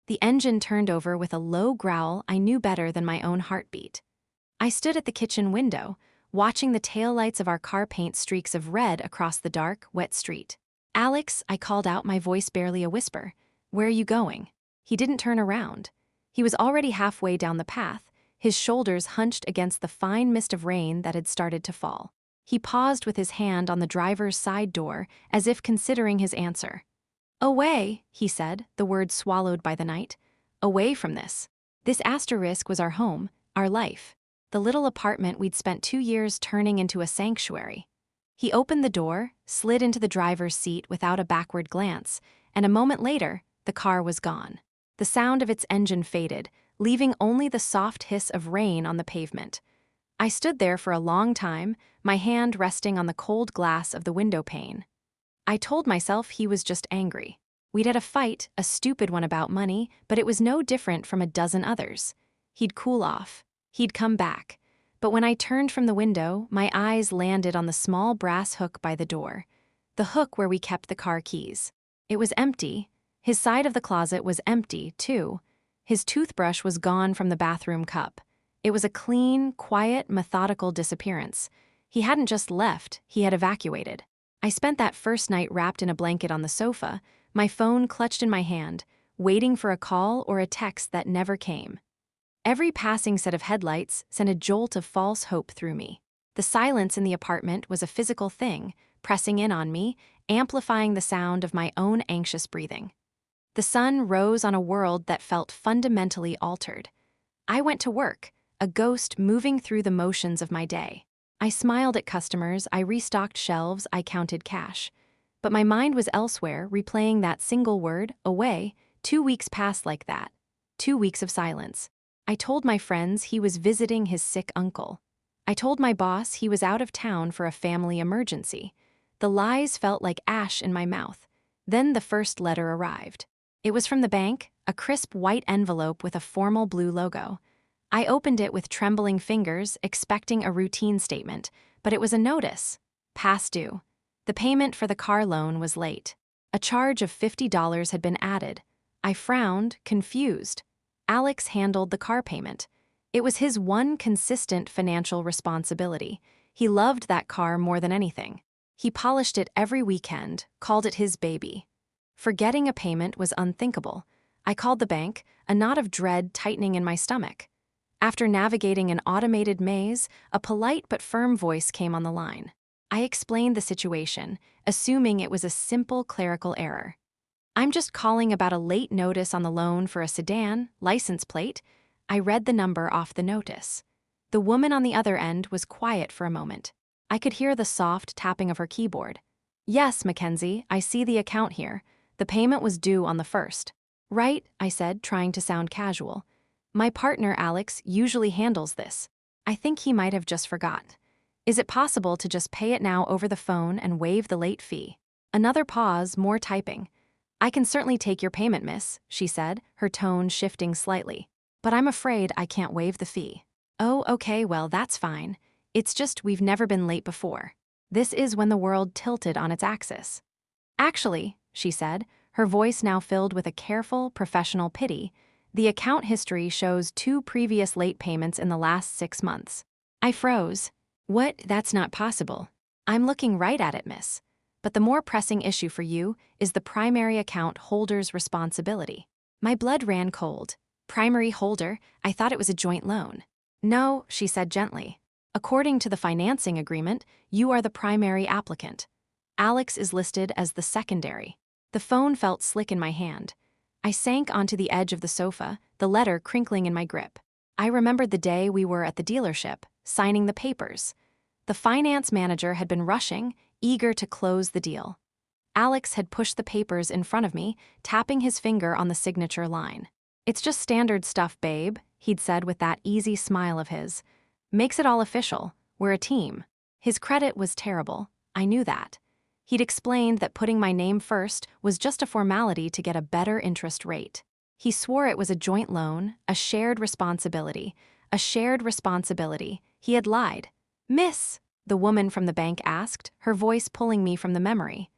The engine turned over with a low growl I knew better than my own heartbeat. I stood at the kitchen window, watching the taillights of our car paint streaks of red across the dark, wet street. "Alex," I called out, my voice barely a whisper. "Where are you going?" He didn't turn around. He was already halfway down the path, his shoulders hunched against the fine mist of rain that had started to fall. He paused with his hand on the driver's side door, as if considering his answer. "Away," he said, the words swallowed by the night. "Away from this. This asterisk was our home, our life. The little apartment we'd spent 2 years turning into a sanctuary." He opened the door, slid into the driver's seat without a backward glance, and a moment later, the car was gone. The sound of its engine faded, leaving only the soft hiss of rain on the pavement. I stood there for a long time, my hand resting on the cold glass of the window pane. I told myself he was just angry. We'd had a fight, a stupid one about money, but it was no different from a dozen others. He'd cool off. He'd come back. But when I turned from the window, my eyes landed on the small brass hook by the door. The hook where we kept the car keys. It was empty. His side of the closet was empty, too. His toothbrush was gone from the bathroom cup. It was a clean, quiet, methodical disappearance. He hadn't just left, he had evacuated. I spent that first night wrapped in a blanket on the sofa, my phone clutched in my hand, waiting for a call or a text that never came. Every passing set of headlights sent a jolt of false hope through me. The silence in the apartment was a physical thing, pressing in on me, amplifying the sound of my own anxious breathing. The sun rose on a world that felt fundamentally altered. I went to work, a ghost moving through the motions of my day. I smiled at customers, I restocked shelves, I counted cash. But my mind was elsewhere, replaying that single word, away. 2 weeks passed like that. 2 weeks of silence. I told my friends he was visiting his sick uncle. I told my boss he was out of town for a family emergency. The lies felt like ash in my mouth. Then the first letter arrived. It was from the bank, a crisp white envelope with a formal blue logo. I opened it with trembling fingers, expecting a routine statement, but it was a notice. Past due. The payment for the car loan was late. A charge of $50 had been added. I frowned, confused. Alex handled the car payment. It was his one consistent financial responsibility. He loved that car more than anything. He polished it every weekend, called it his baby. Forgetting a payment was unthinkable. I called the bank, a knot of dread tightening in my stomach. After navigating an automated maze, a polite but firm voice came on the line. I explained the situation, assuming it was a simple clerical error. "I'm just calling about a late notice on the loan for a sedan, license plate." I read the number off the notice. The woman on the other end was quiet for a moment. I could hear the soft tapping of her keyboard. "Yes, Mackenzie, I see the account here. The payment was due on the 1st. "Right," I said, trying to sound casual. "My partner, Alex, usually handles this. I think he might have just forgot. Is it possible to just pay it now over the phone and waive the late fee?" Another pause, more typing. "I can certainly take your payment, miss," she said, her tone shifting slightly. "But I'm afraid I can't waive the fee." "Oh, okay, well, that's fine. It's just we've never been late before." This is when the world tilted on its axis. "Actually," she said, her voice now filled with a careful, professional pity, "the account history shows 2 previous late payments in the last 6 months." I froze. "What? That's not possible." "I'm looking right at it, miss. But the more pressing issue for you is the primary account holder's responsibility." My blood ran cold. Primary holder? I thought it was a joint loan. "No," she said gently. "According to the financing agreement, you are the primary applicant. Alex is listed as the secondary." The phone felt slick in my hand. I sank onto the edge of the sofa, the letter crinkling in my grip. I remembered the day we were at the dealership, signing the papers. The finance manager had been rushing, eager to close the deal. Alex had pushed the papers in front of me, tapping his finger on the signature line. "It's just standard stuff, babe," he'd said with that easy smile of his. "Makes it all official. We're a team." His credit was terrible. I knew that. He'd explained that putting my name first was just a formality to get a better interest rate. He swore it was a joint loan, a shared responsibility. A shared responsibility. He had lied. "Miss," the woman from the bank asked, her voice pulling me from the memory.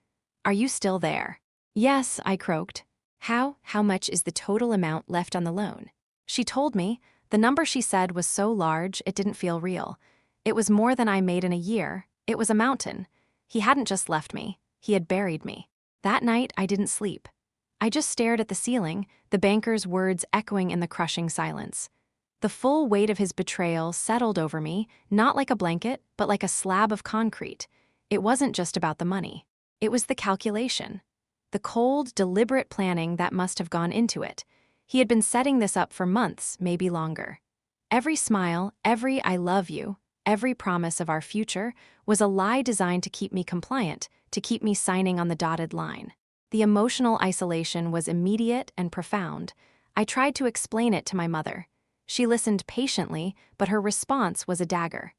"Are you still there?" "Yes," I croaked. How much is the total amount left on the loan? She told me. The number she said was so large it didn't feel real. It was more than I made in a year. It was a mountain. He hadn't just left me. He had buried me. That night, I didn't sleep. I just stared at the ceiling, the banker's words echoing in the crushing silence. The full weight of his betrayal settled over me, not like a blanket, but like a slab of concrete. It wasn't just about the money. It was the calculation. The cold, deliberate planning that must have gone into it. He had been setting this up for months, maybe longer. Every smile, every "I love you," every promise of our future was a lie designed to keep me compliant, to keep me signing on the dotted line. The emotional isolation was immediate and profound. I tried to explain it to my mother. She listened patiently, but her response was a dagger.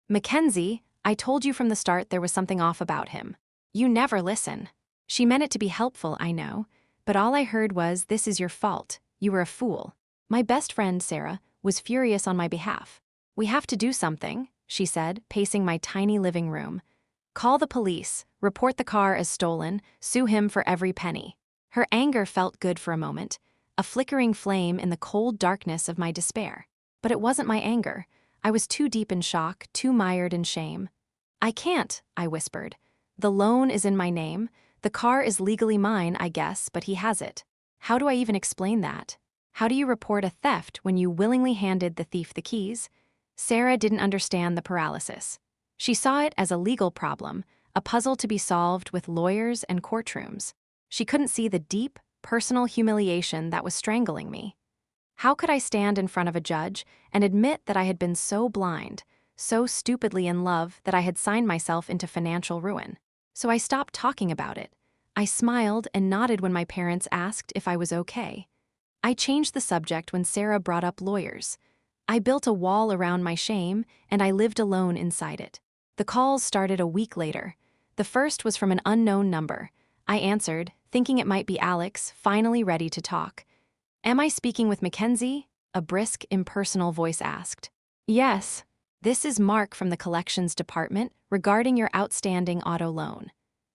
"Mackenzie, I told you from the start there was something off about him. You never listen." She meant it to be helpful, I know, but all I heard was, "This is your fault. You were a fool." My best friend, Sarah, was furious on my behalf. "We have to do something," she said, pacing my tiny living room. "Call the police, report the car as stolen, sue him for every penny." Her anger felt good for a moment, a flickering flame in the cold darkness of my despair. But it wasn't my anger. I was too deep in shock, too mired in shame. "I can't," I whispered. "The loan is in my name. The car is legally mine, I guess, but he has it. How do I even explain that? How do you report a theft when you willingly handed the thief the keys?" Sarah didn't understand the paralysis. She saw it as a legal problem, a puzzle to be solved with lawyers and courtrooms. She couldn't see the deep, personal humiliation that was strangling me. How could I stand in front of a judge and admit that I had been so blind, so stupidly in love that I had signed myself into financial ruin? So I stopped talking about it. I smiled and nodded when my parents asked if I was okay. I changed the subject when Sarah brought up lawyers. I built a wall around my shame, and I lived alone inside it. The calls started a week later. The first was from an unknown number. I answered, thinking it might be Alex, finally ready to talk. "Am I speaking with Mackenzie?" a brisk, impersonal voice asked. "Yes. This is Mark from the collections department regarding your outstanding auto loan.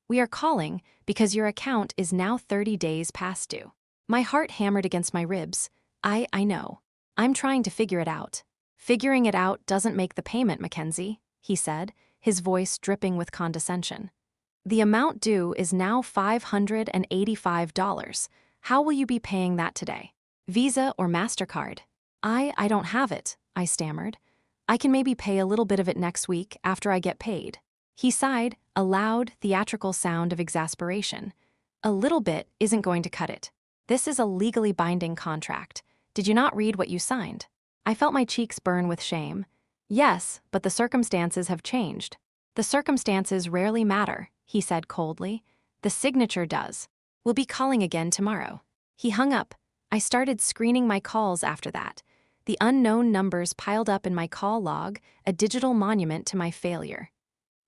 We are calling because your account is now 30 days past due." My heart hammered against my ribs. I know. I'm trying to figure it out. "Figuring it out doesn't make the payment, Mackenzie," he said, his voice dripping with condescension. "The amount due is now $585. How will you be paying that today? Visa or MasterCard?" I don't have it," I stammered. "I can maybe pay a little bit of it next week after I get paid." He sighed, a loud, theatrical sound of exasperation. "A little bit isn't going to cut it. This is a legally binding contract. Did you not read what you signed?" I felt my cheeks burn with shame. "Yes, but the circumstances have changed." "The circumstances rarely matter," he said coldly. "The signature does. We'll be calling again tomorrow." He hung up. I started screening my calls after that. The unknown numbers piled up in my call log, a digital monument to my failure.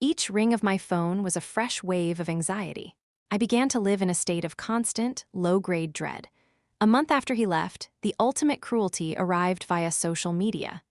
Each ring of my phone was a fresh wave of anxiety. I began to live in a state of constant, low-grade dread. A month after he left, the ultimate cruelty arrived via social media.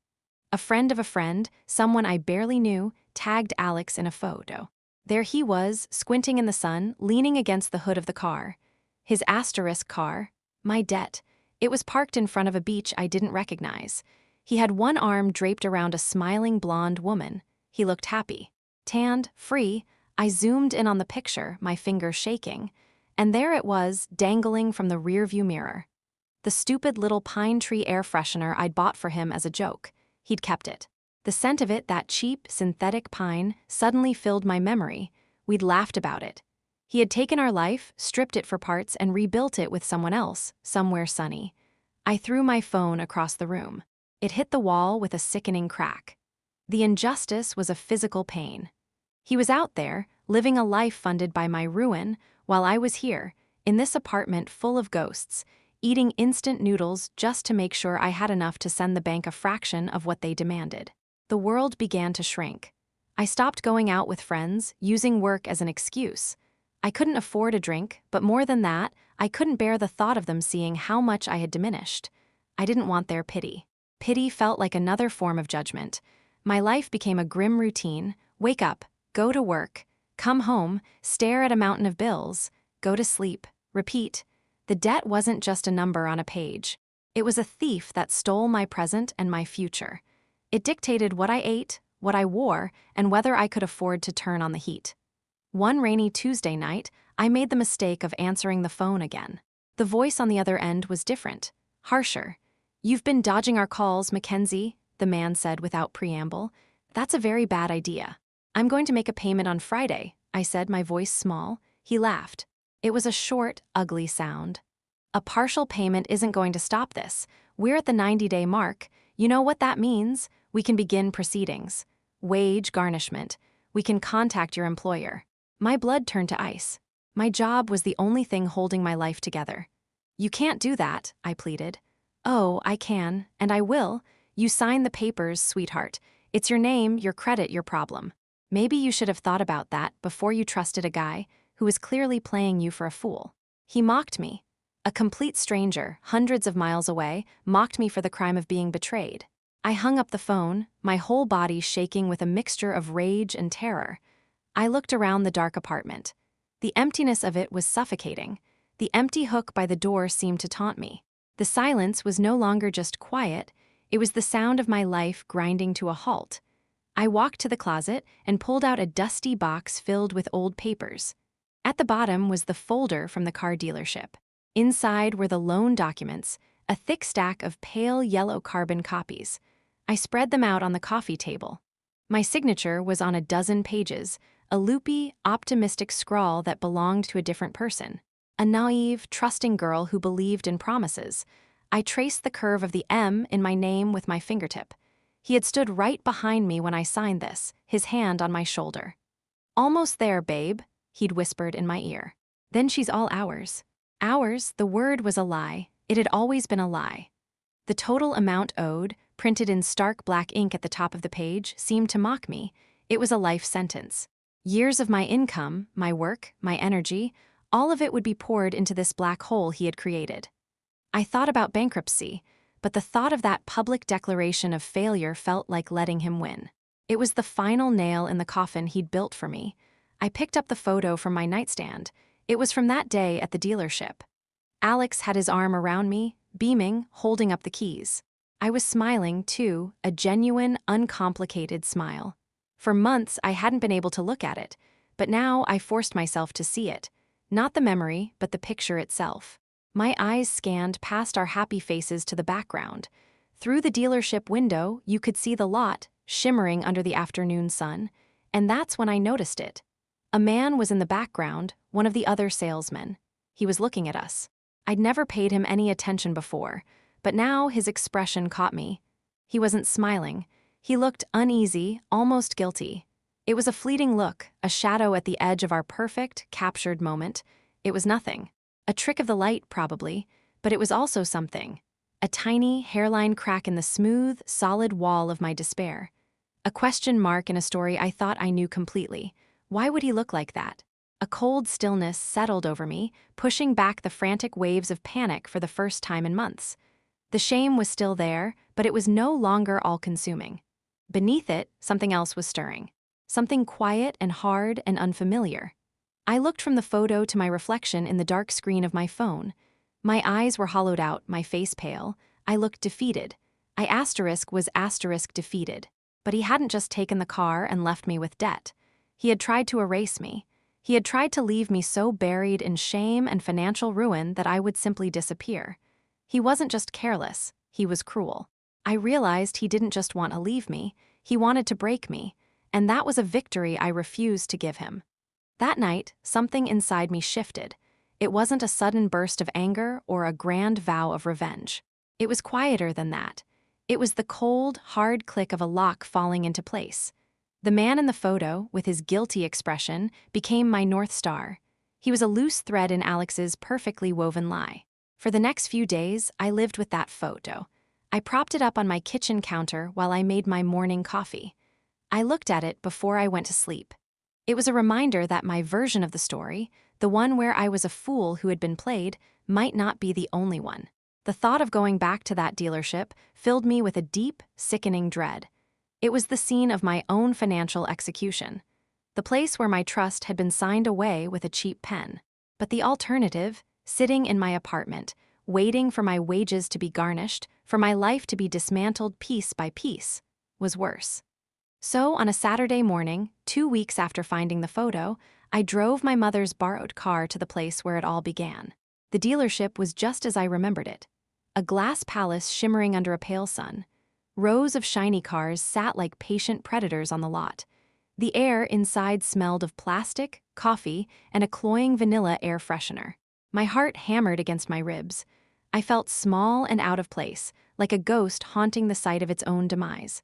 A friend of a friend, someone I barely knew, tagged Alex in a photo. There he was, squinting in the sun, leaning against the hood of the car. His asterisk car, my debt. It was parked in front of a beach I didn't recognize. He had one arm draped around a smiling blonde woman. He looked happy. Tanned, free, I zoomed in on the picture, my fingers shaking. And there it was, dangling from the rearview mirror. The stupid little pine tree air freshener I'd bought for him as a joke. He'd kept it. The scent of it, that cheap, synthetic pine, suddenly filled my memory. We'd laughed about it. He had taken our life, stripped it for parts, and rebuilt it with someone else, somewhere sunny. I threw my phone across the room. It hit the wall with a sickening crack. The injustice was a physical pain. He was out there, living a life funded by my ruin, while I was here, in this apartment full of ghosts, eating instant noodles just to make sure I had enough to send the bank a fraction of what they demanded. The world began to shrink. I stopped going out with friends, using work as an excuse. I couldn't afford a drink, but more than that, I couldn't bear the thought of them seeing how much I had diminished. I didn't want their pity. Pity felt like another form of judgment. My life became a grim routine: wake up, go to work, come home, stare at a mountain of bills, go to sleep, repeat. The debt wasn't just a number on a page. It was a thief that stole my present and my future. It dictated what I ate, what I wore, and whether I could afford to turn on the heat. One rainy Tuesday night, I made the mistake of answering the phone again. The voice on the other end was different, harsher. "You've been dodging our calls, Mackenzie," the man said without preamble. "That's a very bad idea." "I'm going to make a payment on Friday," I said, my voice small. He laughed. It was a short, ugly sound. "A partial payment isn't going to stop this. We're at the 90-day mark. You know what that means? We can begin proceedings. Wage garnishment. We can contact your employer." My blood turned to ice. My job was the only thing holding my life together. "You can't do that," I pleaded. "Oh, I can, and I will. You sign the papers, sweetheart. It's your name, your credit, your problem. Maybe you should have thought about that before you trusted a guy who was clearly playing you for a fool." He mocked me. A complete stranger, hundreds of miles away, mocked me for the crime of being betrayed. I hung up the phone, my whole body shaking with a mixture of rage and terror. I looked around the dark apartment. The emptiness of it was suffocating. The empty hook by the door seemed to taunt me. The silence was no longer just quiet, it was the sound of my life grinding to a halt. I walked to the closet and pulled out a dusty box filled with old papers. At the bottom was the folder from the car dealership. Inside were the loan documents, a thick stack of pale yellow carbon copies. I spread them out on the coffee table. My signature was on a dozen pages, a loopy, optimistic scrawl that belonged to a different person. A naive, trusting girl who believed in promises. I traced the curve of the M in my name with my fingertip. He had stood right behind me when I signed this, his hand on my shoulder. "Almost there, babe," he'd whispered in my ear. "Then she's all ours." Ours, the word was a lie. It had always been a lie. The total amount owed, printed in stark black ink at the top of the page, seemed to mock me. It was a life sentence. Years of my income, my work, my energy, all of it would be poured into this black hole he had created. I thought about bankruptcy, but the thought of that public declaration of failure felt like letting him win. It was the final nail in the coffin he'd built for me. I picked up the photo from my nightstand. It was from that day at the dealership. Alex had his arm around me, beaming, holding up the keys. I was smiling, too, a genuine, uncomplicated smile. For months, I hadn't been able to look at it, but now I forced myself to see it. Not the memory, but the picture itself. My eyes scanned past our happy faces to the background. Through the dealership window, you could see the lot, shimmering under the afternoon sun, and that's when I noticed it. A man was in the background, one of the other salesmen. He was looking at us. I'd never paid him any attention before, but now his expression caught me. He wasn't smiling. He looked uneasy, almost guilty. It was a fleeting look, a shadow at the edge of our perfect, captured moment. It was nothing. A trick of the light, probably, but it was also something. A tiny, hairline crack in the smooth, solid wall of my despair. A question mark in a story I thought I knew completely. Why would he look like that? A cold stillness settled over me, pushing back the frantic waves of panic for the first time in months. The shame was still there, but it was no longer all-consuming. Beneath it, something else was stirring. Something quiet and hard and unfamiliar. I looked from the photo to my reflection in the dark screen of my phone. My eyes were hollowed out, my face pale. I looked defeated. Was defeated. But he hadn't just taken the car and left me with debt. He had tried to erase me. He had tried to leave me so buried in shame and financial ruin that I would simply disappear. He wasn't just careless, he was cruel. I realized he didn't just want to leave me, he wanted to break me, and that was a victory I refused to give him. That night, something inside me shifted. It wasn't a sudden burst of anger or a grand vow of revenge. It was quieter than that. It was the cold, hard click of a lock falling into place. The man in the photo, with his guilty expression, became my North Star. He was a loose thread in Alex's perfectly woven lie. For the next few days, I lived with that photo. I propped it up on my kitchen counter while I made my morning coffee. I looked at it before I went to sleep. It was a reminder that my version of the story, the one where I was a fool who had been played, might not be the only one. The thought of going back to that dealership filled me with a deep, sickening dread. It was the scene of my own financial execution. The place where my trust had been signed away with a cheap pen. But the alternative, sitting in my apartment, waiting for my wages to be garnished, for my life to be dismantled piece by piece, was worse. So, on a Saturday morning, 2 weeks after finding the photo, I drove my mother's borrowed car to the place where it all began. The dealership was just as I remembered it. A glass palace shimmering under a pale sun. Rows of shiny cars sat like patient predators on the lot. The air inside smelled of plastic, coffee, and a cloying vanilla air freshener. My heart hammered against my ribs. I felt small and out of place, like a ghost haunting the site of its own demise.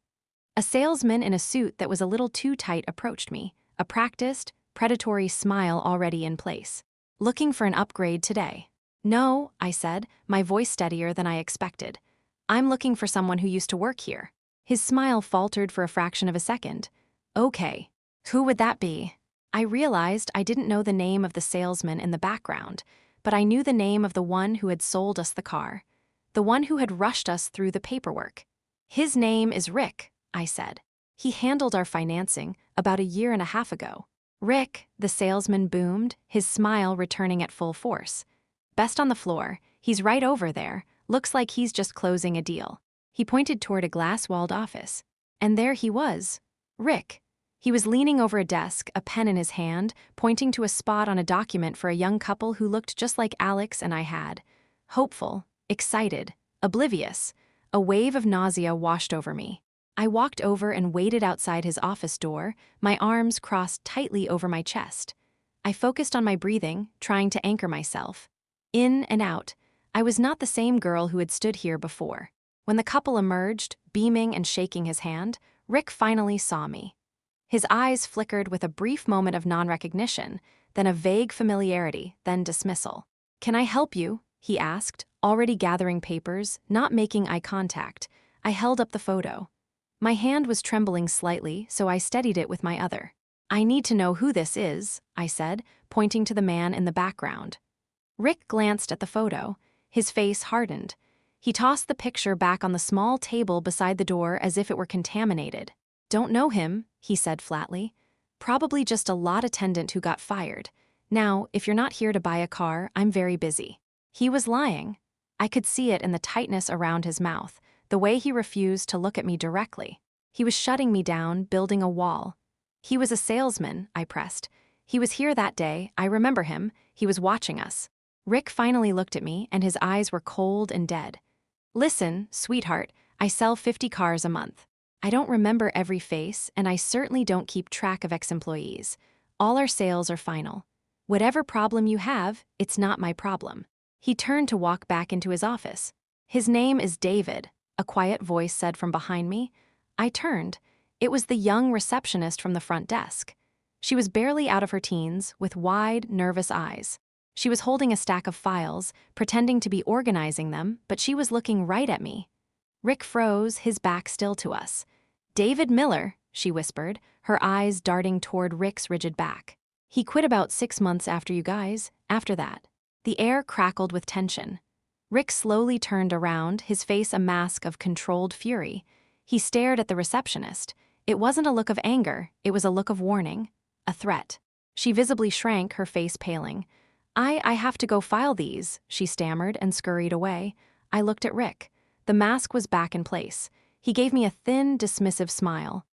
A salesman in a suit that was a little too tight approached me, a practiced, predatory smile already in place. Looking for an upgrade today? No, I said, my voice steadier than I expected. I'm looking for someone who used to work here. His smile faltered for a fraction of a second. Okay. Who would that be? I realized I didn't know the name of the salesman in the background, but I knew the name of the one who had sold us the car. The one who had rushed us through the paperwork. His name is Rick, I said. He handled our financing about a year and a half ago. Rick, the salesman boomed, his smile returning at full force. Best on the floor, he's right over there, looks like he's just closing a deal. He pointed toward a glass-walled office. And there he was, Rick. He was leaning over a desk, a pen in his hand, pointing to a spot on a document for a young couple who looked just like Alex and I had. Hopeful, excited, oblivious. A wave of nausea washed over me. I walked over and waited outside his office door, my arms crossed tightly over my chest. I focused on my breathing, trying to anchor myself. In and out, I was not the same girl who had stood here before. When the couple emerged, beaming and shaking his hand, Rick finally saw me. His eyes flickered with a brief moment of non-recognition, then a vague familiarity, then dismissal. "Can I help you?" he asked, already gathering papers, not making eye contact. I held up the photo. My hand was trembling slightly, so I steadied it with my other. "I need to know who this is," I said, pointing to the man in the background. Rick glanced at the photo. His face hardened. He tossed the picture back on the small table beside the door as if it were contaminated. "Don't know him," he said flatly. "Probably just a lot attendant who got fired. Now, if you're not here to buy a car, I'm very busy." He was lying. I could see it in the tightness around his mouth, the way he refused to look at me directly. He was shutting me down, building a wall. "He was a salesman," I pressed. "He was here that day, I remember him, he was watching us." Rick finally looked at me, and his eyes were cold and dead. "Listen, sweetheart, I sell 50 cars a month. I don't remember every face, and I certainly don't keep track of ex-employees. All our sales are final. Whatever problem you have, it's not my problem." He turned to walk back into his office. "His name is David," a quiet voice said from behind me. I turned. It was the young receptionist from the front desk. She was barely out of her teens, with wide, nervous eyes. She was holding a stack of files, pretending to be organizing them, but she was looking right at me. Rick froze, his back still to us. "David Miller," she whispered, her eyes darting toward Rick's rigid back. "He quit about 6 months after you guys, after that." The air crackled with tension. Rick slowly turned around, his face a mask of controlled fury. He stared at the receptionist. It wasn't a look of anger, it was a look of warning, a threat. She visibly shrank, her face paling. I have to go file these," she stammered and scurried away. I looked at Rick. The mask was back in place. He gave me a thin, dismissive smile.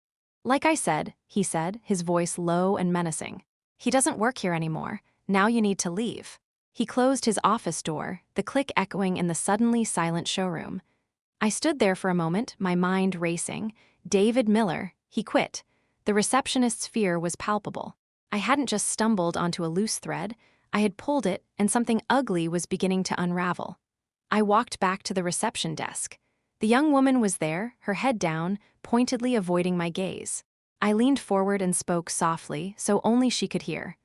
"Like I said," he said, his voice low and menacing. "He doesn't work here anymore. Now you need to leave." He closed his office door, the click echoing in the suddenly silent showroom. I stood there for a moment, my mind racing. David Miller, he quit. The receptionist's fear was palpable. I hadn't just stumbled onto a loose thread. I had pulled it, and something ugly was beginning to unravel. I walked back to the reception desk. The young woman was there, her head down, pointedly avoiding my gaze. I leaned forward and spoke softly, so only she could hear.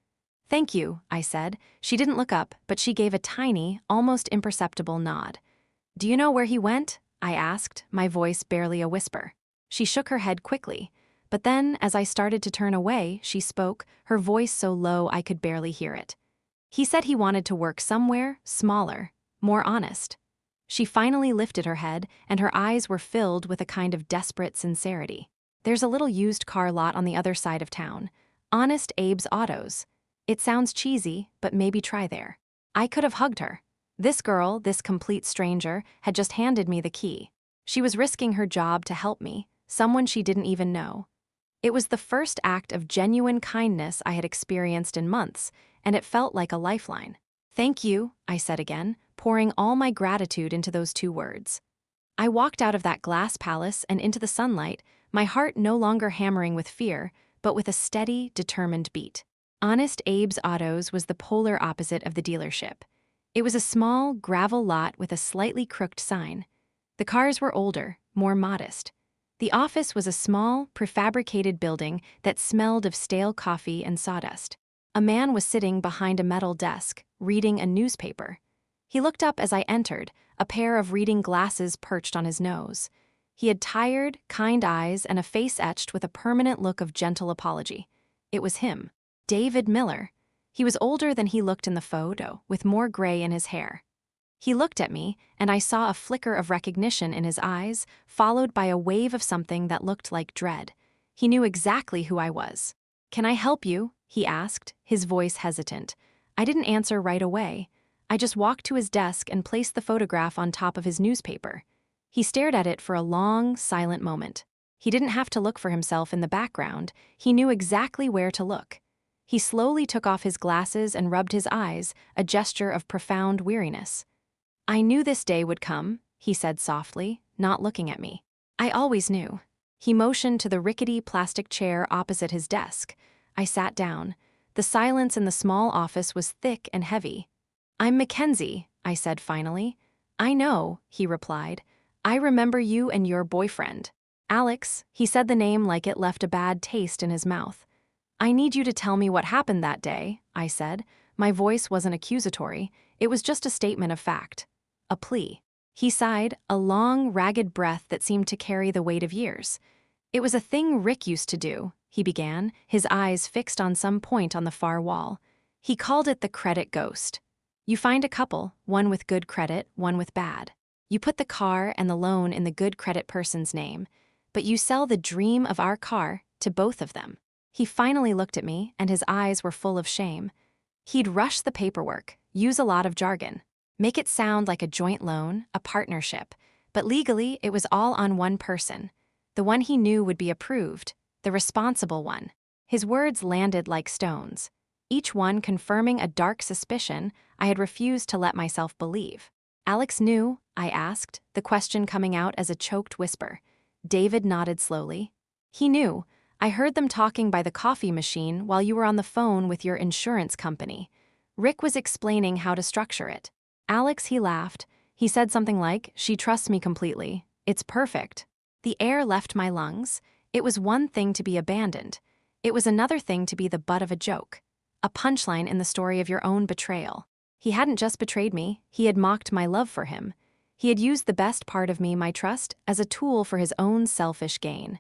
"Thank you," I said. She didn't look up, but she gave a tiny, almost imperceptible nod. "Do you know where he went?" I asked, my voice barely a whisper. She shook her head quickly. But then, as I started to turn away, she spoke, her voice so low I could barely hear it. "He said he wanted to work somewhere, smaller, more honest." She finally lifted her head, and her eyes were filled with a kind of desperate sincerity. "There's a little used car lot on the other side of town. Honest Abe's Autos. It sounds cheesy, but maybe try there." I could have hugged her. This girl, this complete stranger, had just handed me the key. She was risking her job to help me, someone she didn't even know. It was the first act of genuine kindness I had experienced in months, and it felt like a lifeline. "Thank you," I said again, pouring all my gratitude into those 2 words. I walked out of that glass palace and into the sunlight, my heart no longer hammering with fear, but with a steady, determined beat. Honest Abe's Autos was the polar opposite of the dealership. It was a small, gravel lot with a slightly crooked sign. The cars were older, more modest. The office was a small, prefabricated building that smelled of stale coffee and sawdust. A man was sitting behind a metal desk, reading a newspaper. He looked up as I entered, a pair of reading glasses perched on his nose. He had tired, kind eyes and a face etched with a permanent look of gentle apology. It was him, David Miller. He was older than he looked in the photo, with more gray in his hair. He looked at me, and I saw a flicker of recognition in his eyes, followed by a wave of something that looked like dread. He knew exactly who I was. "Can I help you?" he asked, his voice hesitant. I didn't answer right away. I just walked to his desk and placed the photograph on top of his newspaper. He stared at it for a long, silent moment. He didn't have to look for himself in the background. He knew exactly where to look. He slowly took off his glasses and rubbed his eyes, a gesture of profound weariness. "I knew this day would come," he said softly, not looking at me. "I always knew." He motioned to the rickety plastic chair opposite his desk. I sat down. The silence in the small office was thick and heavy. "I'm Mackenzie," I said finally. "I know," he replied. "I remember you and your boyfriend." "Alex," he said the name like it left a bad taste in his mouth. "I need you to tell me what happened that day," I said. My voice wasn't accusatory, it was just a statement of fact. A plea. He sighed, a long, ragged breath that seemed to carry the weight of years. "It was a thing Rick used to do," he began, his eyes fixed on some point on the far wall. "He called it the credit ghost. You find a couple, one with good credit, one with bad. You put the car and the loan in the good credit person's name, but you sell the dream of our car to both of them." He finally looked at me, and his eyes were full of shame. He'd rush the paperwork, use a lot of jargon, make it sound like a joint loan, a partnership, but legally it was all on one person, the one he knew would be approved, the responsible one. His words landed like stones, each one confirming a dark suspicion I had refused to let myself believe. "Alex knew?" I asked, the question coming out as a choked whisper. David nodded slowly. "He knew. I heard them talking by the coffee machine while you were on the phone with your insurance company. Rick was explaining how to structure it." "Alex," he laughed. He said something like, "She trusts me completely. It's perfect." The air left my lungs. It was one thing to be abandoned. It was another thing to be the butt of a joke. A punchline in the story of your own betrayal. He hadn't just betrayed me, he had mocked my love for him. He had used the best part of me, my trust, as a tool for his own selfish gain.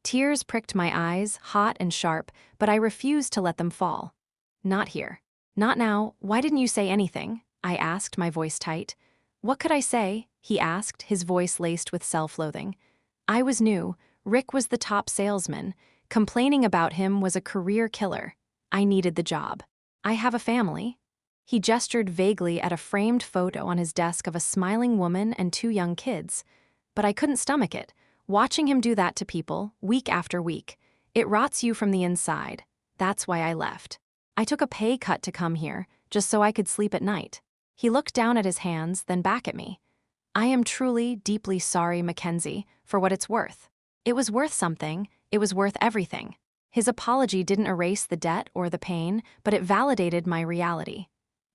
Tears pricked my eyes, hot and sharp, but I refused to let them fall. "Not here. Not now. Why didn't you say anything?" I asked, my voice tight. "What could I say?" he asked, his voice laced with self-loathing. I was new. Rick was the top salesman. Complaining about him was a career killer. I needed the job. "I have a family." He gestured vaguely at a framed photo on his desk of a smiling woman and 2 young kids. But I couldn't stomach it. Watching him do that to people, week after week, it rots you from the inside. That's why I left. I took a pay cut to come here, just so I could sleep at night. He looked down at his hands, then back at me. "I am truly, deeply sorry, Mackenzie, for what it's worth." It was worth something. It was worth everything. His apology didn't erase the debt or the pain, but it validated my reality.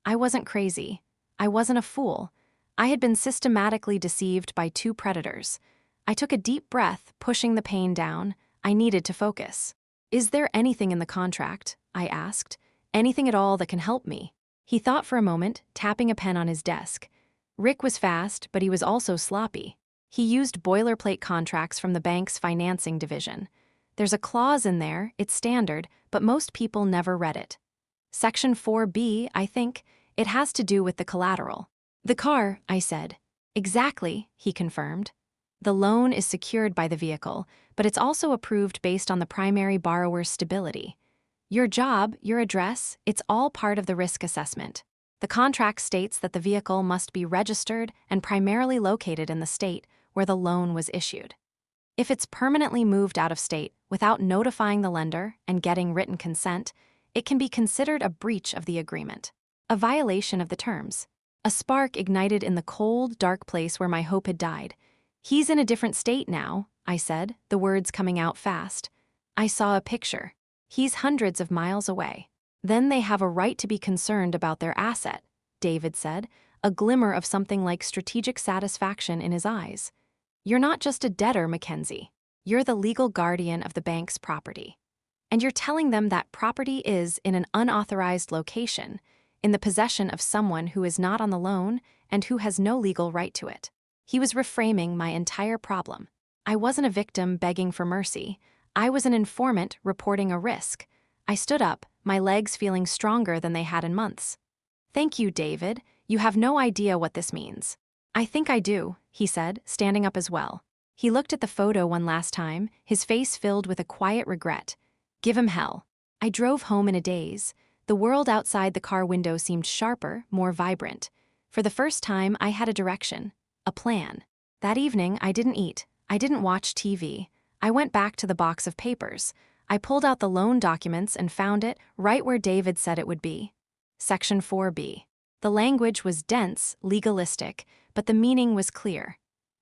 I wasn't crazy. I wasn't a fool. I had been systematically deceived by 2 predators. I took a deep breath, pushing the pain down. I needed to focus. "Is there anything in the contract?" I asked. "Anything at all that can help me?" He thought for a moment, tapping a pen on his desk. Rick was fast, but he was also sloppy. He used boilerplate contracts from the bank's financing division. There's a clause in there, it's standard, but most people never read it. Section 4B, I think. It has to do with the collateral. "The car," I said. "Exactly," he confirmed. "The loan is secured by the vehicle, but it's also approved based on the primary borrower's stability. Your job, your address, it's all part of the risk assessment." The contract states that the vehicle must be registered and primarily located in the state where the loan was issued. If it's permanently moved out of state without notifying the lender and getting written consent, it can be considered a breach of the agreement, a violation of the terms. A spark ignited in the cold, dark place where my hope had died. "He's in a different state now," I said, the words coming out fast. I saw a picture. "He's hundreds of miles away." "Then they have a right to be concerned about their asset," David said, a glimmer of something like strategic satisfaction in his eyes. "You're not just a debtor, Mackenzie. You're the legal guardian of the bank's property. And you're telling them that property is in an unauthorized location, in the possession of someone who is not on the loan and who has no legal right to it." He was reframing my entire problem. I wasn't a victim begging for mercy. I was an informant reporting a risk. I stood up, my legs feeling stronger than they had in months. "Thank you, David. You have no idea what this means." "I think I do," he said, standing up as well. He looked at the photo one last time, his face filled with a quiet regret. "Give him hell." I drove home in a daze. The world outside the car window seemed sharper, more vibrant. For the first time, I had a direction, a plan. That evening, I didn't eat. I didn't watch TV. I went back to the box of papers. I pulled out the loan documents and found it right where David said it would be. Section 4B. The language was dense, legalistic, but the meaning was clear.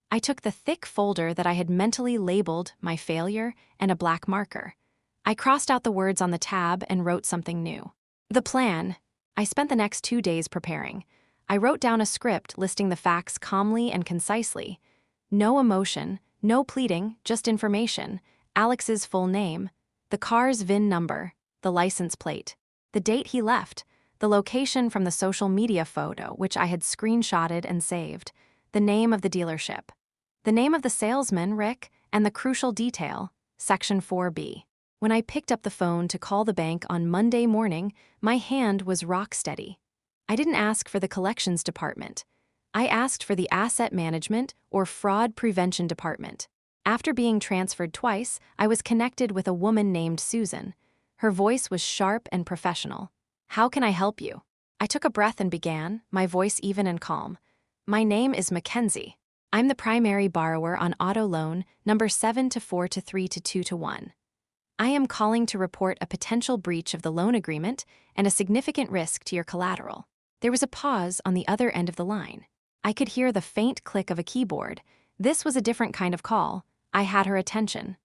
I took the thick folder that I had mentally labeled my failure and a black marker. I crossed out the words on the tab and wrote something new. The plan. I spent the next 2 days preparing. I wrote down a script listing the facts calmly and concisely. No emotion, no pleading, just information. Alex's full name, the car's VIN number, the license plate, the date he left, the location from the social media photo which I had screenshotted and saved, the name of the dealership, the name of the salesman, Rick, and the crucial detail, Section 4B. When I picked up the phone to call the bank on Monday morning, my hand was rock steady. I didn't ask for the collections department. I asked for the asset management or fraud prevention department. After being transferred twice, I was connected with a woman named Susan. Her voice was sharp and professional. "How can I help you?" I took a breath and began, my voice even and calm. "My name is Mackenzie. I'm the primary borrower on auto loan number 7-4-3-2-1. I am calling to report a potential breach of the loan agreement and a significant risk to your collateral." There was a pause on the other end of the line. I could hear the faint click of a keyboard. This was a different kind of call. I had her attention.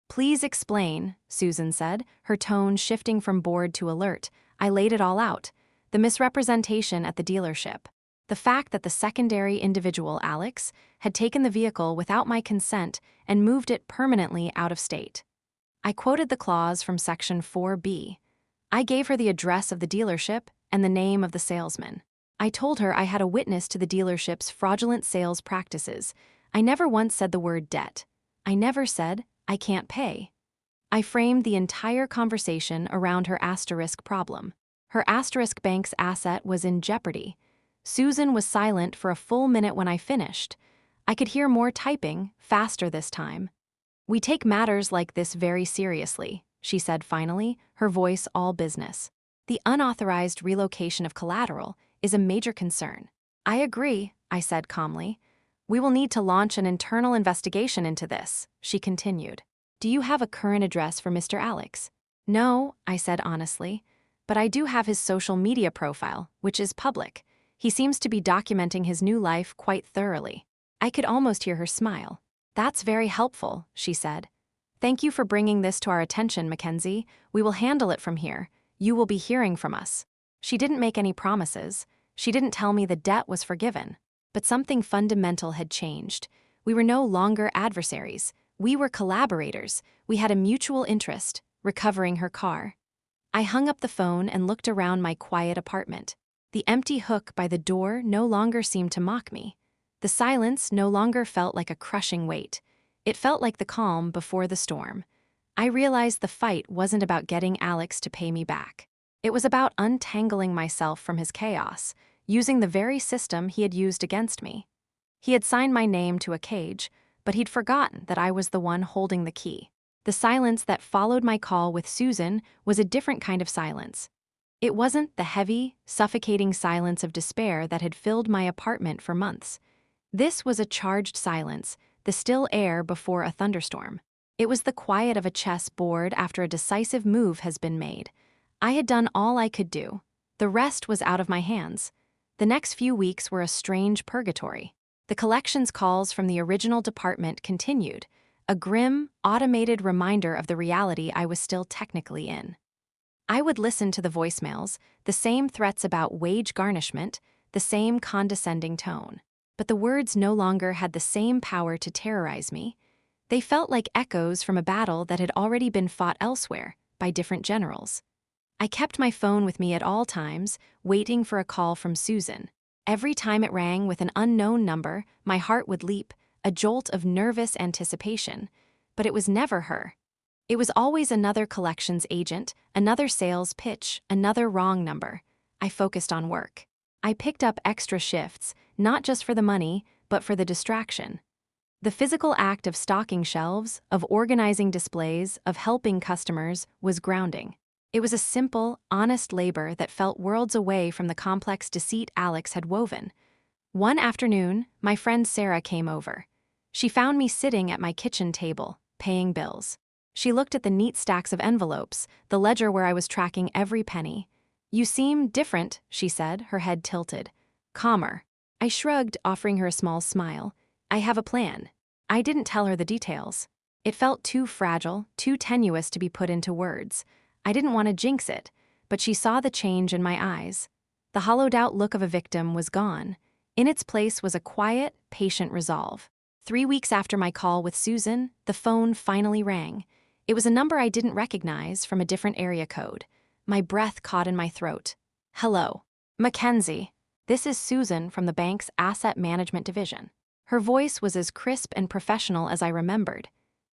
"Please explain," Susan said, her tone shifting from bored to alert. I laid it all out. The misrepresentation at the dealership. The fact that the secondary individual, Alex, had taken the vehicle without my consent and moved it permanently out of state. I quoted the clause from Section 4B. I gave her the address of the dealership and the name of the salesman. I told her I had a witness to the dealership's fraudulent sales practices. I never once said the word debt. I never said, "I can't pay." I framed the entire conversation around her asterisk problem. Her asterisk bank's asset was in jeopardy. Susan was silent for a full minute when I finished. I could hear more typing, faster this time. "We take matters like this very seriously," she said finally, her voice all business. "The unauthorized relocation of collateral is a major concern." "I agree," I said calmly. "We will need to launch an internal investigation into this," she continued. "Do you have a current address for Mr. Alex?" "No," I said honestly, "but I do have his social media profile, which is public. He seems to be documenting his new life quite thoroughly." I could almost hear her smile. "That's very helpful," she said. "Thank you for bringing this to our attention, Mackenzie. We will handle it from here. You will be hearing from us." She didn't make any promises. She didn't tell me the debt was forgiven. But something fundamental had changed. We were no longer adversaries. We were collaborators. We had a mutual interest, recovering her car. I hung up the phone and looked around my quiet apartment. The empty hook by the door no longer seemed to mock me. The silence no longer felt like a crushing weight. It felt like the calm before the storm. I realized the fight wasn't about getting Alex to pay me back. It was about untangling myself from his chaos, using the very system he had used against me. He had signed my name to a cage, but he'd forgotten that I was the one holding the key. The silence that followed my call with Susan was a different kind of silence. It wasn't the heavy, suffocating silence of despair that had filled my apartment for months. This was a charged silence, the still air before a thunderstorm. It was the quiet of a chess board after a decisive move has been made. I had done all I could do. The rest was out of my hands. The next few weeks were a strange purgatory. The collections calls from the original department continued, a grim, automated reminder of the reality I was still technically in. I would listen to the voicemails, the same threats about wage garnishment, the same condescending tone. But the words no longer had the same power to terrorize me. They felt like echoes from a battle that had already been fought elsewhere, by different generals. I kept my phone with me at all times, waiting for a call from Susan. Every time it rang with an unknown number, my heart would leap, a jolt of nervous anticipation. But it was never her. It was always another collections agent, another sales pitch, another wrong number. I focused on work. I picked up extra shifts, not just for the money, but for the distraction. The physical act of stocking shelves, of organizing displays, of helping customers was grounding. It was a simple, honest labor that felt worlds away from the complex deceit Alex had woven. One afternoon, my friend Sarah came over. She found me sitting at my kitchen table, paying bills. She looked at the neat stacks of envelopes, the ledger where I was tracking every penny. "You seem different," she said, her head tilted. "Calmer." I shrugged, offering her a small smile. "I have a plan." I didn't tell her the details. It felt too fragile, too tenuous to be put into words. I didn't want to jinx it, but she saw the change in my eyes. The hollowed-out look of a victim was gone. In its place was a quiet, patient resolve. 3 weeks after my call with Susan, the phone finally rang. It was a number I didn't recognize, from a different area code. My breath caught in my throat. "Hello. Mackenzie. This is Susan from the bank's asset management division." Her voice was as crisp and professional as I remembered.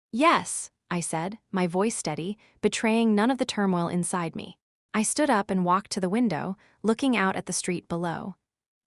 "Yes," I said, my voice steady, betraying none of the turmoil inside me. I stood up and walked to the window, looking out at the street below.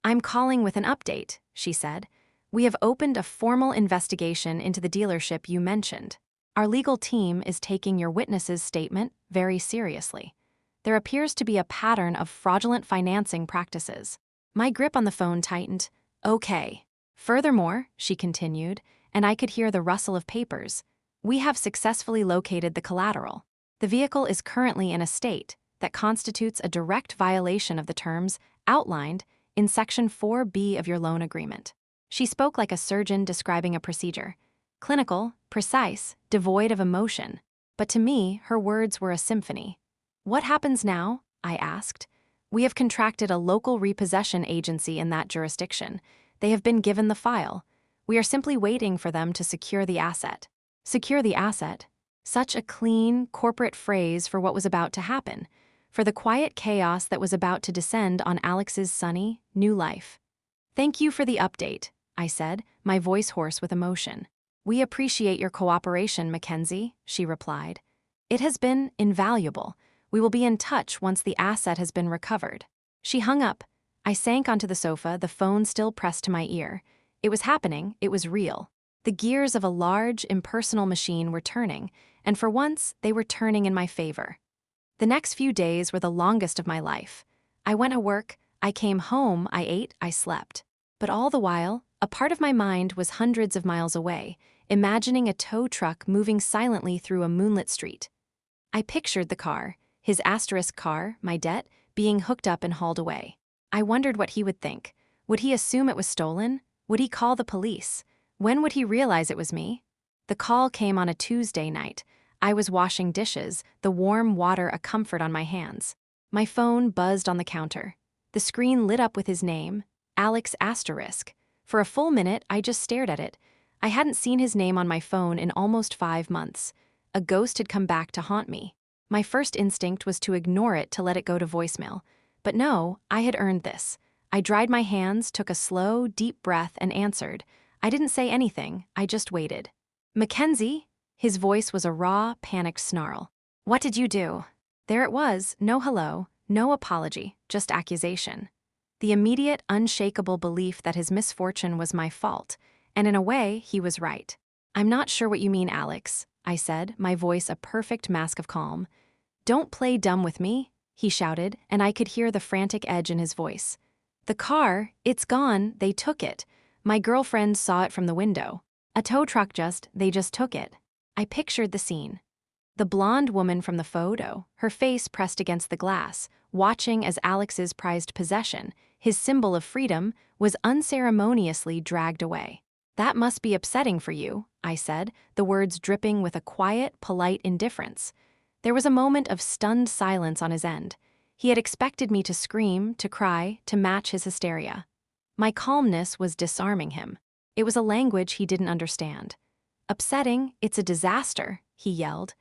"I'm calling with an update," she said. "We have opened a formal investigation into the dealership you mentioned. Our legal team is taking your witness's statement very seriously. There appears to be a pattern of fraudulent financing practices." My grip on the phone tightened. "Okay. Furthermore," she continued, and I could hear the rustle of papers, "we have successfully located the collateral. The vehicle is currently in a state that constitutes a direct violation of the terms outlined in Section 4B of your loan agreement." She spoke like a surgeon describing a procedure. Clinical, precise, devoid of emotion. But to me, her words were a symphony. "What happens now?" I asked. "We have contracted a local repossession agency in that jurisdiction. They have been given the file. We are simply waiting for them to secure the asset." Secure the asset. Such a clean, corporate phrase for what was about to happen, for the quiet chaos that was about to descend on Alex's sunny, new life. "Thank you for the update," I said, my voice hoarse with emotion. "We appreciate your cooperation, Mackenzie," she replied. "It has been invaluable. We will be in touch once the asset has been recovered." She hung up. I sank onto the sofa, the phone still pressed to my ear. It was happening, it was real. The gears of a large, impersonal machine were turning, and for once, they were turning in my favor. The next few days were the longest of my life. I went to work, I came home, I ate, I slept. But all the while, a part of my mind was hundreds of miles away, imagining a tow truck moving silently through a moonlit street. I pictured the car, his asterisk car, my debt, being hooked up and hauled away. I wondered what he would think. Would he assume it was stolen? Would he call the police? When would he realize it was me? The call came on a Tuesday night. I was washing dishes, the warm water a comfort on my hands. My phone buzzed on the counter. The screen lit up with his name, Alex asterisk. For a full minute, I just stared at it. I hadn't seen his name on my phone in almost 5 months. A ghost had come back to haunt me. My first instinct was to ignore it, to let it go to voicemail. But no, I had earned this. I dried my hands, took a slow, deep breath, and answered. I didn't say anything, I just waited. "Mackenzie?" His voice was a raw, panicked snarl. "What did you do?" There it was, no hello, no apology, just accusation. The immediate, unshakable belief that his misfortune was my fault, and in a way, he was right. "I'm not sure what you mean, Alex," I said, my voice a perfect mask of calm. "Don't play dumb with me." he shouted, and I could hear the frantic edge in his voice. The car, it's gone, they took it. My girlfriend saw it from the window. A tow truck they just took it. I pictured the scene. The blonde woman from the photo, her face pressed against the glass, watching as Alex's prized possession, his symbol of freedom, was unceremoniously dragged away. That must be upsetting for you, I said, the words dripping with a quiet, polite indifference. There was a moment of stunned silence on his end. He had expected me to scream, to cry, to match his hysteria. My calmness was disarming him. It was a language he didn't understand. Upsetting, it's a disaster, he yelled.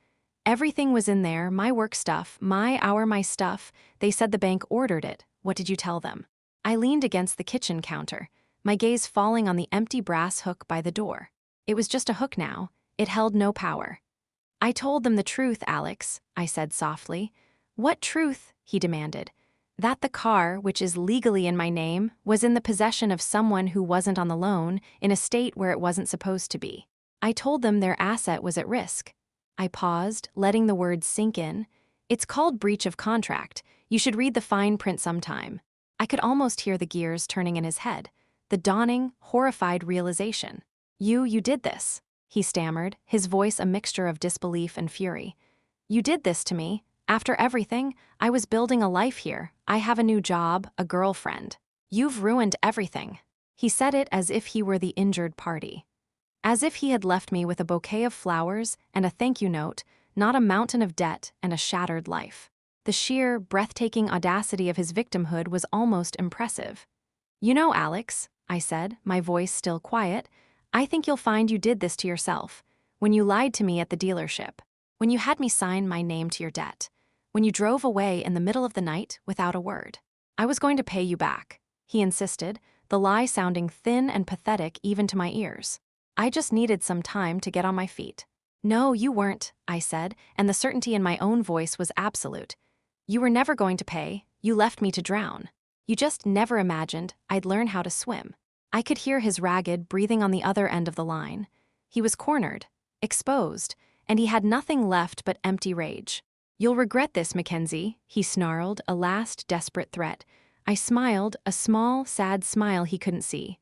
Everything was in there, my work stuff, my stuff. They said the bank ordered it. What did you tell them? I leaned against the kitchen counter, my gaze falling on the empty brass hook by the door. It was just a hook now. It held no power. I told them the truth, Alex, I said softly. What truth? He demanded. That the car, which is legally in my name, was in the possession of someone who wasn't on the loan, in a state where it wasn't supposed to be. I told them their asset was at risk. I paused, letting the words sink in. It's called breach of contract. You should read the fine print sometime. I could almost hear the gears turning in his head, the dawning, horrified realization. You did this, he stammered, his voice a mixture of disbelief and fury. You did this to me. After everything, I was building a life here. I have a new job, a girlfriend. You've ruined everything. He said it as if he were the injured party. As if he had left me with a bouquet of flowers and a thank you note, not a mountain of debt and a shattered life. The sheer, breathtaking audacity of his victimhood was almost impressive. You know, Alex, I said, my voice still quiet, I think you'll find you did this to yourself. When you lied to me at the dealership. When you had me sign my name to your debt. When you drove away in the middle of the night without a word. I was going to pay you back, he insisted, the lie sounding thin and pathetic even to my ears. I just needed some time to get on my feet. No, you weren't, I said, and the certainty in my own voice was absolute. You were never going to pay, you left me to drown. You just never imagined I'd learn how to swim. I could hear his ragged breathing on the other end of the line. He was cornered, exposed, and he had nothing left but empty rage. You'll regret this, Mackenzie, he snarled, a last desperate threat. I smiled, a small, sad smile he couldn't see.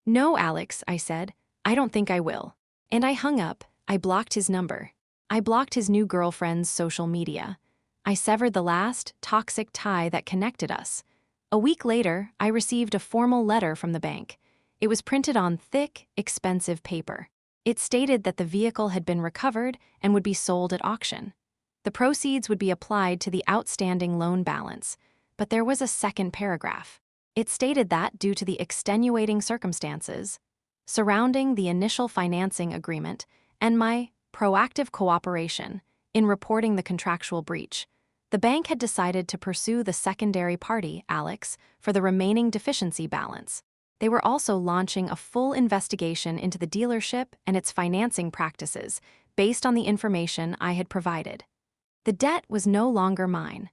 No, Alex, I said, I don't think I will. And I hung up. I blocked his number. I blocked his new girlfriend's social media. I severed the last, toxic tie that connected us. A week later, I received a formal letter from the bank. It was printed on thick, expensive paper. It stated that the vehicle had been recovered and would be sold at auction. The proceeds would be applied to the outstanding loan balance, but there was a second paragraph. It stated that due to the extenuating circumstances surrounding the initial financing agreement and my proactive cooperation in reporting the contractual breach, the bank had decided to pursue the secondary party, Alex, for the remaining deficiency balance. They were also launching a full investigation into the dealership and its financing practices based on the information I had provided. The debt was no longer mine.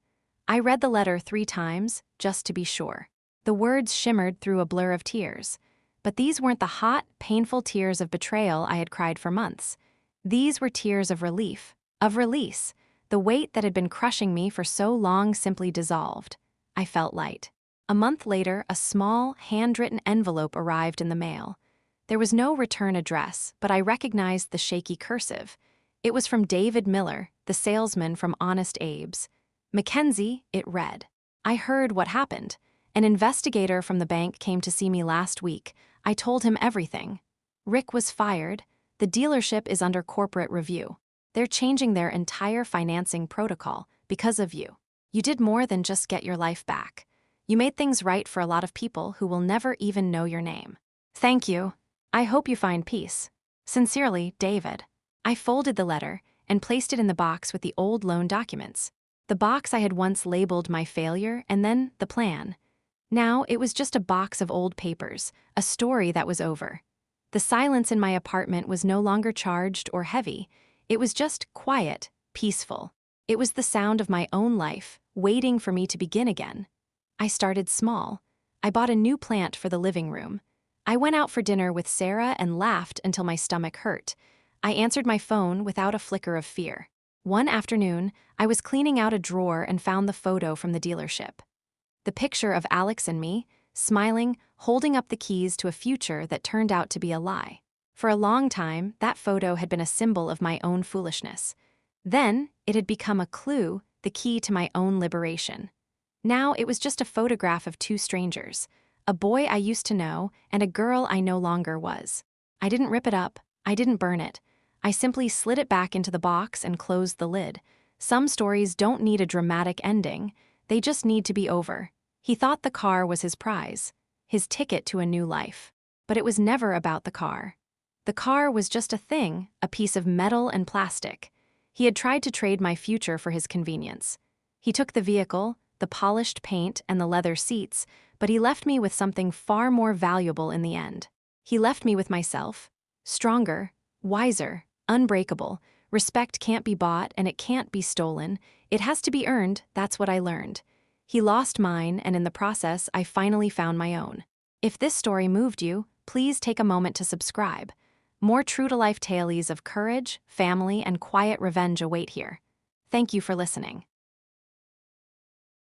I read the letter 3 times, just to be sure. The words shimmered through a blur of tears. But these weren't the hot, painful tears of betrayal I had cried for months. These were tears of relief, of release. The weight that had been crushing me for so long simply dissolved. I felt light. A month later, a small, handwritten envelope arrived in the mail. There was no return address, but I recognized the shaky cursive. It was from David Miller, the salesman from Honest Abe's. Mackenzie, it read. I heard what happened. An investigator from the bank came to see me last week. I told him everything. Rick was fired. The dealership is under corporate review. They're changing their entire financing protocol because of you. You did more than just get your life back. You made things right for a lot of people who will never even know your name. Thank you. I hope you find peace. Sincerely, David. I folded the letter and placed it in the box with the old loan documents. The box I had once labeled my failure and then the plan. Now it was just a box of old papers, a story that was over. The silence in my apartment was no longer charged or heavy. It was just quiet, peaceful. It was the sound of my own life, waiting for me to begin again. I started small. I bought a new plant for the living room. I went out for dinner with Sarah and laughed until my stomach hurt. I answered my phone without a flicker of fear. One afternoon, I was cleaning out a drawer and found the photo from the dealership. The picture of Alex and me, smiling, holding up the keys to a future that turned out to be a lie. For a long time, that photo had been a symbol of my own foolishness. Then, it had become a clue, the key to my own liberation. Now it was just a photograph of two strangers, a boy I used to know and a girl I no longer was. I didn't rip it up, I didn't burn it. I simply slid it back into the box and closed the lid. Some stories don't need a dramatic ending, they just need to be over. He thought the car was his prize, his ticket to a new life. But it was never about the car. The car was just a thing, a piece of metal and plastic. He had tried to trade my future for his convenience. He took the vehicle, the polished paint and the leather seats, but he left me with something far more valuable in the end. He left me with myself, stronger, wiser, unbreakable. Respect can't be bought and it can't be stolen. It has to be earned, that's what I learned. He lost mine, and in the process, I finally found my own. If this story moved you, please take a moment to subscribe. More true-to-life tales of courage, family, and quiet revenge await here. Thank you for listening.